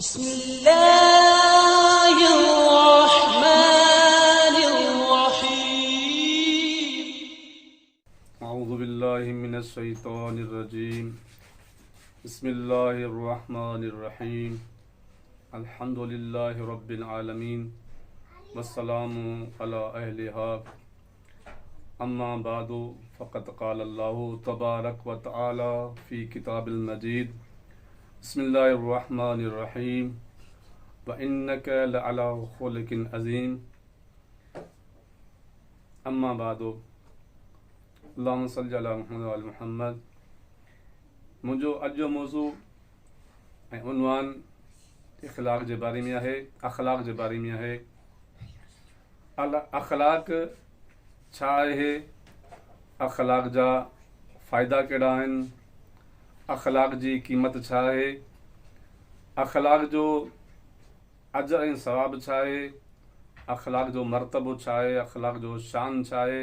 बिस्मिल्लाहिर्रहमानिर्रहीम। अऊज़ु बिल्लाहि मिनश्शैतानिर्रजीम। बिस्मिल्लाहिर्रहमानिर्रहीम। अल्हम्दुलिल्लाहि रब्बिल आलमीन वस्सलामु अला अहलिहा। अम्मा बादु फ़क़द क़ालल्लाहु तबारक व तआला फ़ी किताबिल मजीद। बिस्मिल्लाहिर्रहमानिर्रहीम व इन्नका लअला खुलुक़िन अज़ीम। अम्मा बादु अल्लाहुम्मा सल्लि अला मुहम्मद व आलि मुहम्मद। मुंहिंजो अॼु जो मौज़ू ऐं उनवान इख़लाक़ जे बारे में आहे, अख़लाक़ जे बारे में आहे। अख़लाक़ छा आहे, अख़लाक़ जा फ़ाइदा कहिड़ा आहिनि, अख़लाक़ जी क़ीमत छा आहे, अख़लाक़ जो अजर ऐं सवाबु छा आहे, अख़लाक़ जो मर्तबो छा आहे, अख़लाक़ जो शान छा आहे।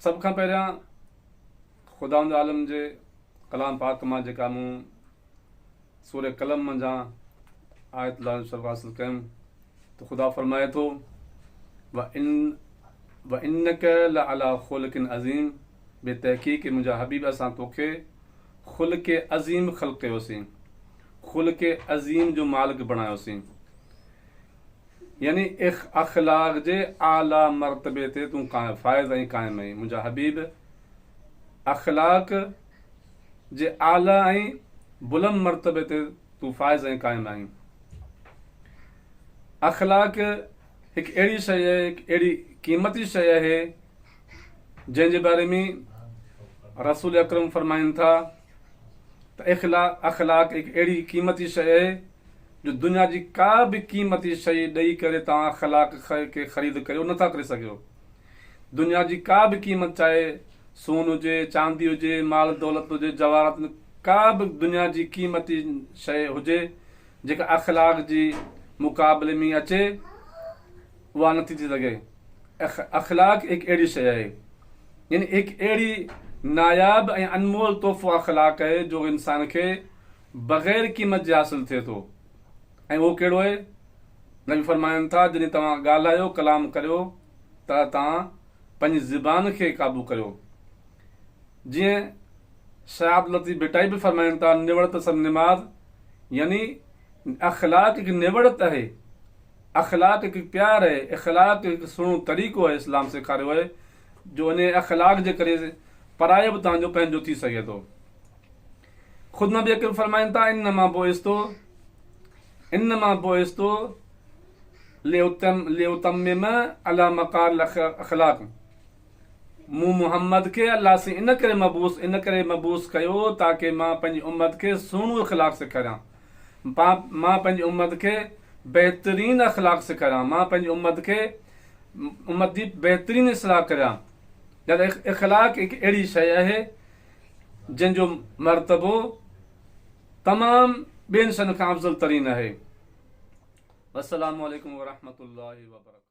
सभ खां पहिरियां ख़ुदावंद आलम जे कलाम पाक मां जेका मूं सूरह कलम मंझां आयत हासिल कयमि त ख़ुदा फरमाए थो व इन्नका लअला खुलुक़िन अज़ीम। बेतहक़ीक़ मुंहिंजा हबीब असां तोखे ख़ुल्क़ अज़ीम ख़ल्क़ कयोसीं, ख़ुल्क़ अज़ीम जो मालिक बणायोसीं। यानी अख़लाक़ जे आला मर्तबे ते तूं फ़ाइज़ ऐं क़ाइमु आहीं। मुंहिंजा हबीब अख़लाक़ जे आला ऐं बुलंद मर्तबे ते तूं फ़ाइज़ ऐं क़ाइमु आहीं। अख़लाक़ हिकु अहिड़ी शइ आहे, हिकु अहिड़ी क़ीमती शइ आहे जंहिंजे बारे में रसूल अकरम फरमाइनि था त अख़लाक़ हिकु अहिड़ी क़ीमती शइ आहे जो दुनिया जी का बि क़ीमती शइ ॾेई करे तव्हां अख़लाक़ खे ख़रीद करियो नथा करे सघो। दुनिया जी का बि क़ीमत, चाहे सोन हुजे, चांदी हुजे, माल दौलत हुजे, जवाहरात, का बि दुनिया जी क़ीमती शइ हुजे जेका अख़लाक़ जी मुक़ाबले में अचे उहा नथी थी सघे। अख़लाक़ हिकु अहिड़ी शइ आहे, यानी हिकु अहिड़ी नायाब ऐं अनमोल तोहफ़ो अख़लाक़ आहे जो इंसान खे बग़ैर क़ीमत जे हासिल थिए थो। ऐं उहो कहिड़ो आहे? नबी फरमाइनि था जॾहिं तव्हां ॻाल्हायो, कलाम करियो त तव्हां पंहिंजी ज़ुबान खे क़ाबू करियो। जीअं शाह लतीफ़ भिटाई बि फरमाइनि था निवड़त सब निमाज़, यानी अख़लाक़ हिकु निवड़त आहे, अख़लाक़ हिकु प्यार आहे, अख़लाक़ हिकु सुहिणो तरीक़ो आहे इस्लाम सेखारियो आहे जो इन अख़लाक़ जे करे परायो बि तव्हांजो पंहिंजो थी सघे थो। ख़ुदि नबी अकरम फरमाइनि था इन्नमा बुइस्तु लिउतम्मिम अला मकारिल अख़लाक़। मूं मुहम्मद खे अल्लाह से इन करे मबूस कयो ताकि मां पंहिंजी उम्मत खे सुहिणो अख़लाक़ सेखारियां, मां पंहिंजी उम्मत खे बहितरीन अख़लाक़ सेखारियां, मां पंहिंजी उम्मत जी बहितरीन इस्लाह करियां। अख़लाक़ हिकु अहिड़ी शइ आहे जंहिंजो मर्तबो तमामु ॿियनि शयुनि खां अफ़ज़ल तरीन आहे। अस्सलामु अलैकुम व रहमतुल्लाहि व बरकातहू।